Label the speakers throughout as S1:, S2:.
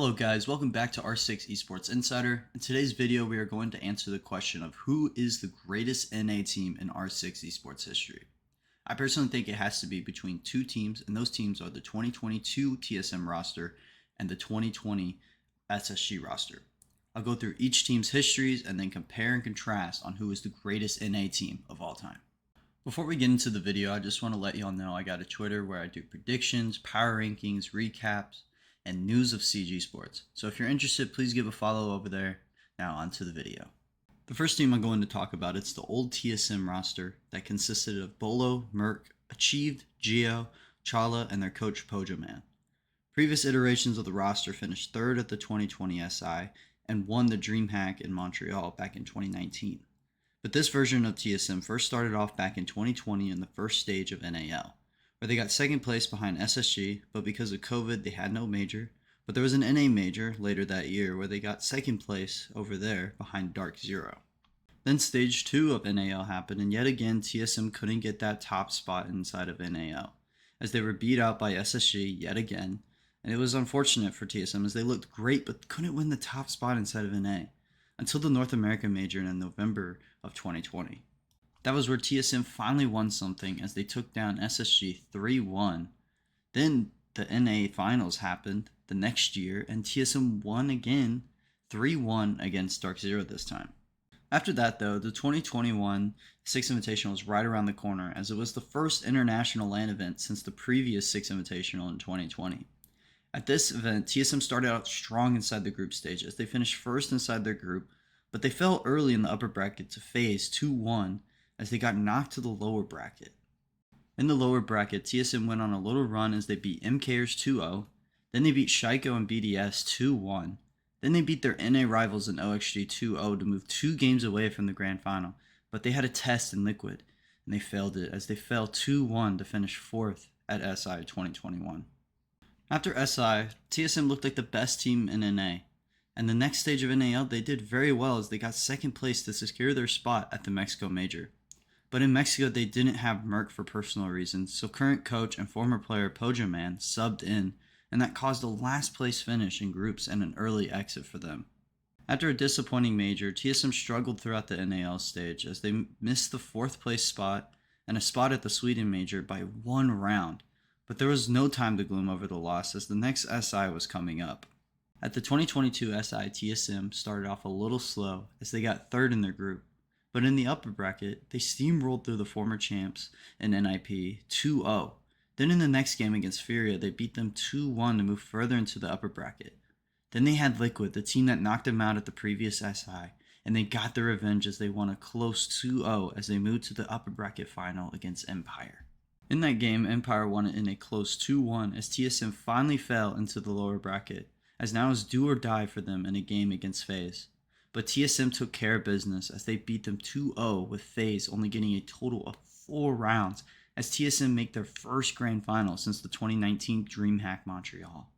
S1: Hello guys, welcome back to R6 Esports Insider. In today's video we are going to answer the question of who is the greatest NA team in R6 Esports history. I personally think it has to be between two teams, and those teams are the 2022 TSM roster and the 2020 SSG roster. I'll go through each team's histories and then compare and contrast on who is the greatest NA team of all time. Before we get into the video, I just want to let y'all know I got a Twitter where I do predictions, power rankings, recaps, and news of CG Sports. So if you're interested, please give a follow over there. Now on to the video. The first team I'm going to talk about, it's the old TSM roster that consisted of Bolo, Merc, Achieved, Geo, Chala, and their coach Pojoman. Previous iterations of the roster finished third at the 2020 SI and won the DreamHack in Montreal back in 2019. But this version of TSM first started off back in 2020 in the first stage of NAL, where they got second place behind SSG, but because of COVID they had no major. But there was an NA major later that year where they got second place over there behind Dark Zero. Then stage 2 of NAL happened, and yet again TSM couldn't get that top spot inside of NAL, as they were beat out by SSG yet again, and it was unfortunate for TSM as they looked great but couldn't win the top spot inside of NA, until the North American major in November of 2020. That was where TSM finally won something as they took down SSG 3-1. Then the NA finals happened the next year and TSM won again 3-1 against Dark Zero this time. After that though, the 2021 Six Invitational was right around the corner as it was the first international LAN event since the previous Six Invitational in 2020. At this event, TSM started out strong inside the group stage as they finished first inside their group, but they fell early in the upper bracket to FaZe 2-1 as they got knocked to the lower bracket. In the lower bracket, TSM went on a little run as they beat MKers 2-0, then they beat Shaiko and BDS 2-1, then they beat their NA rivals in OXG 2-0 to move 2 games away from the grand final, but they had a test in Liquid, and they failed it as they fell 2-1 to finish 4th at SI 2021. After SI, TSM looked like the best team in NA, and the next stage of NAL they did very well as they got second place to secure their spot at the Mexico Major. But in Mexico, they didn't have Merc for personal reasons, so current coach and former player Pojoman subbed in, and that caused a last place finish in groups and an early exit for them. After a disappointing major, TSM struggled throughout the NAL stage as they missed the 4th place spot and a spot at the Sweden Major by 1 round, but there was no time to gloom over the loss as the next SI was coming up. At the 2022 SI, TSM started off a little slow as they got 3rd in their group. But in the upper bracket, they steamrolled through the former champs in NIP 2-0. Then in the next game against Furia, they beat them 2-1 to move further into the upper bracket. Then they had Liquid, the team that knocked them out at the previous SI, and they got their revenge as they won a close 2-0 as they moved to the upper bracket final against Empire. In that game, Empire won it in a close 2-1 as TSM finally fell into the lower bracket, as now it was do or die for them in a game against FaZe. But TSM took care of business as they beat them 2-0 with FaZe only getting a total of 4 rounds as TSM make their first grand final since the 2019 DreamHack Montreal.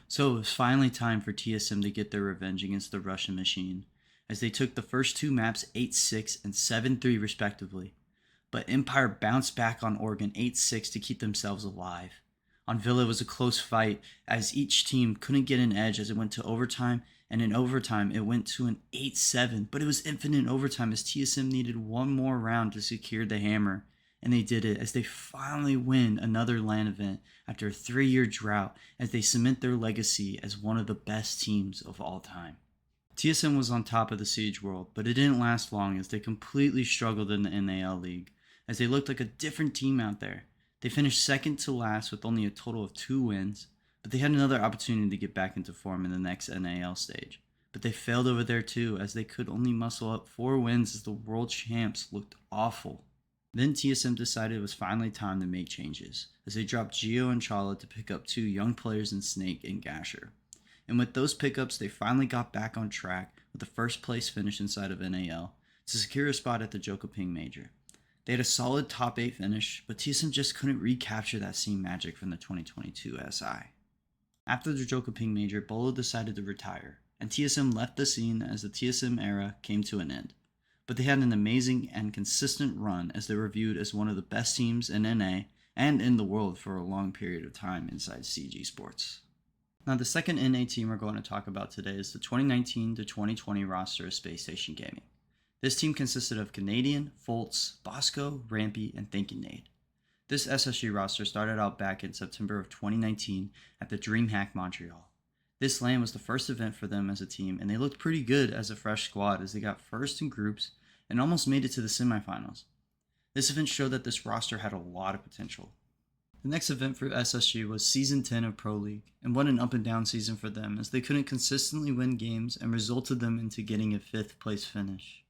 S1: So it was finally time for TSM to get their revenge against the Russian machine as they took the first 2 maps 8-6 and 7-3 respectively. But Empire bounced back on Oregon 8-6 to keep themselves alive. On Villa it was a close fight as each team couldn't get an edge as it went to overtime, and in overtime it went to an 8-7, but it was infinite overtime as TSM needed 1 more round to secure the hammer, and they did it as they finally win another LAN event after a 3-year drought as they cement their legacy as one of the best teams of all time. TSM was on top of the Siege World, but it didn't last long as they completely struggled in the NAL League, as they looked like a different team out there. They finished second to last with only a total of 2 wins, but they had another opportunity to get back into form in the next NAL stage. But they failed over there too, as they could only muscle up 4 wins as the world champs looked awful. Then TSM decided it was finally time to make changes, as they dropped Geo and Chala to pick up 2 young players in Snake and Gasher. And with those pickups, they finally got back on track with the first place finish inside of NAL to secure a spot at the Jokoping Major. They had a solid top 8 finish, but TSM just couldn't recapture that same magic from the 2022 SI. After the Jokoping Major, Bolo decided to retire, and TSM left the scene as the TSM era came to an end. But they had an amazing and consistent run as they were viewed as one of the best teams in NA and in the world for a long period of time inside CG Sports. Now, the second NA team we're going to talk about today is the 2019 to 2020 roster of Space Station Gaming. This team consisted of Canadian, Foltz, Bosco, Rampy, and Thinkin' Nade. This SSG roster started out back in September of 2019 at the DreamHack Montreal. This LAN was the first event for them as a team, and they looked pretty good as a fresh squad as they got first in groups and almost made it to the semifinals. This event showed that this roster had a lot of potential. The next event for SSG was Season 10 of Pro League, and what an up and down season for them as they couldn't consistently win games and resulted them into getting a 5th place finish.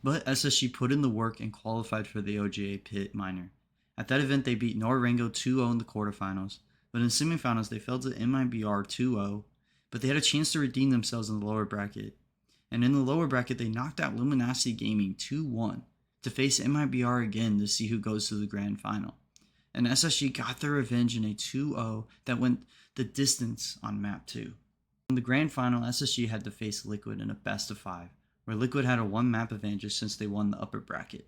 S1: But SSG put in the work and qualified for the OGA Pit Minor. At that event they beat Norango 2-0 in the quarterfinals, but in semifinals they fell to MIBR 2-0, but they had a chance to redeem themselves in the lower bracket. And in the lower bracket they knocked out Luminosity Gaming 2-1 to face MIBR again to see who goes to the grand final. And SSG got their revenge in a 2-0 that went the distance on map 2. In the grand final, SSG had to face Liquid in a best of 5, where Liquid had a 1 map advantage since they won the upper bracket.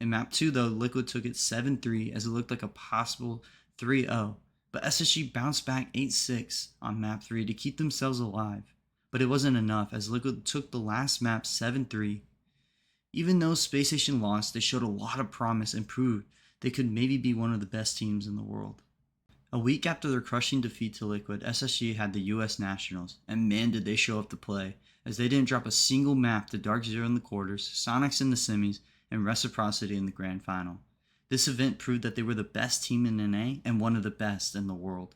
S1: In map 2 though, Liquid took it 7-3 as it looked like a possible 3-0, but SSG bounced back 8-6 on map 3 to keep themselves alive. But it wasn't enough as Liquid took the last map 7-3. Even though Space Station lost, they showed a lot of promise and proved they could maybe be one of the best teams in the world. A week after their crushing defeat to Liquid, SSG had the US Nationals, and man did they show up to play, as they didn't drop a single map to Dark Zero in the quarters, Sonics in the semis, and Reciprocity in the grand final. This event proved that they were the best team in NA and one of the best in the world.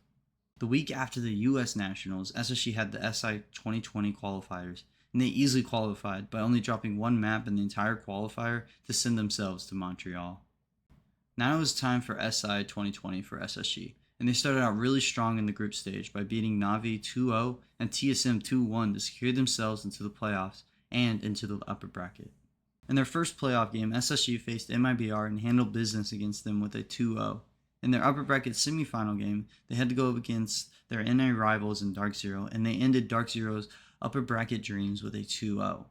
S1: The week after the US Nationals, SSG had the SI 2020 qualifiers, and they easily qualified by only dropping 1 map in the entire qualifier to send themselves to Montreal. Now it was time for SI 2020 for SSG, and they started out really strong in the group stage by beating Navi 2-0 and TSM 2-1 to secure themselves into the playoffs and into the upper bracket. In their first playoff game, SSG faced MIBR and handled business against them with a 2-0. In their upper bracket semifinal game, they had to go up against their NA rivals in Dark Zero, and they ended Dark Zero's upper bracket dreams with a 2-0.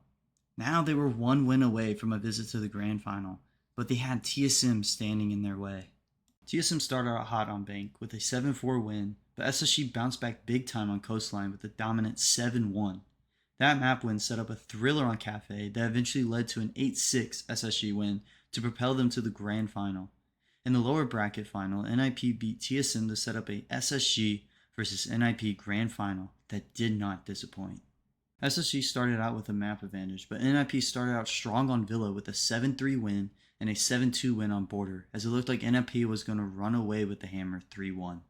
S1: Now they were 1 win away from a visit to the grand final, but they had TSM standing in their way. TSM started out hot on Bank with a 7-4 win, but SSG bounced back big time on Coastline with a dominant 7-1. That map win set up a thriller on Cafe that eventually led to an 8-6 SSG win to propel them to the grand final. In the lower bracket final, NIP beat TSM to set up a SSG versus NIP grand final that did not disappoint. SSG started out with a map advantage, but NIP started out strong on Villa with a 7-3 win and a 7-2 win on Border, as it looked like NIP was going to run away with the hammer 3-1.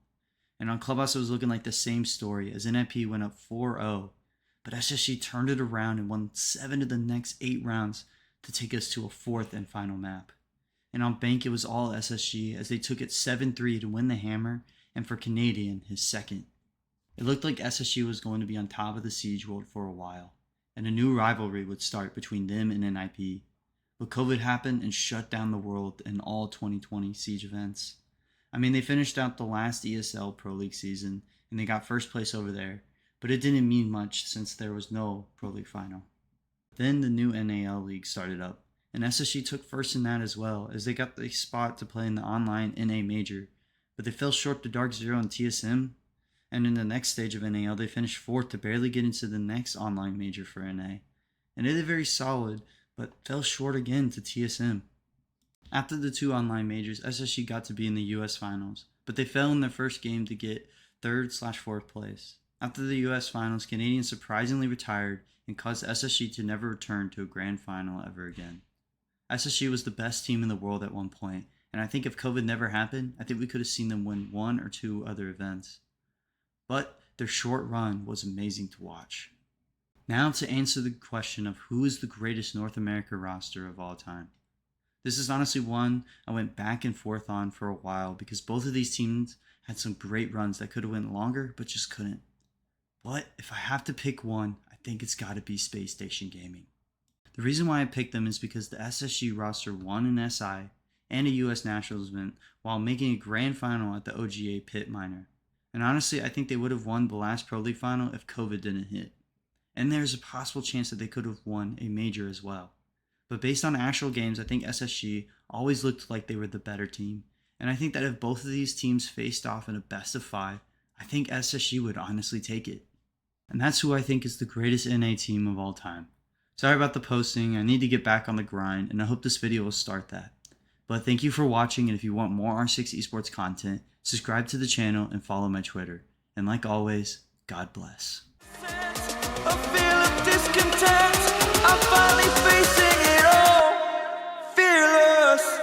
S1: And on Clubhouse it was looking like the same story, as NIP went up 4-0, but SSG turned it around and won 7 of the next 8 rounds to take us to a 4th and final map. And on Bank it was all SSG, as they took it 7-3 to win the hammer, and for Canadian, his 2nd. It looked like SSG was going to be on top of the Siege World for a while, and a new rivalry would start between them and NIP. But COVID happened and shut down the world and all 2020 Siege events. I mean, they finished out the last ESL Pro League season, and they got first place over there, but it didn't mean much since there was no Pro League final. Then the new NAL League started up, and SSG took first in that as well, as they got the spot to play in the online NA Major, but they fell short to Dark Zero and TSM, and in the next stage of NAL they finished 4th to barely get into the next online major for NA, and they did very solid, but fell short again to TSM. After the 2 online majors, SSG got to be in the US finals, but they fell in their first game to get 3rd/4th place. After the US finals, Canadian surprisingly retired and caused SSG to never return to a grand final ever again. SSG was the best team in the world at one point, and I think if COVID never happened, I think we could have seen them win 1 or 2 other events. But their short run was amazing to watch. Now to answer the question of who is the greatest North America roster of all time. This is honestly one I went back and forth on for a while because both of these teams had some great runs that could have went longer but just couldn't. But if I have to pick one, I think it's got to be Space Station Gaming. The reason why I picked them is because the SSG roster won an SI and a US Nationals event while making a grand final at the OGA Pit Minor. And honestly, I think they would have won the last Pro League final if COVID didn't hit. And there's a possible chance that they could have won a major as well. But based on actual games, I think SSG always looked like they were the better team. And I think that if both of these teams faced off in a best of 5, I think SSG would honestly take it. And that's who I think is the greatest NA team of all time. Sorry about the posting, I need to get back on the grind, and I hope this video will start that. But thank you for watching, and if you want more R6 Esports content, subscribe to the channel and follow my Twitter. And like always, God bless.
S2: A feel of discontent, I'm finally facing it all, fearless.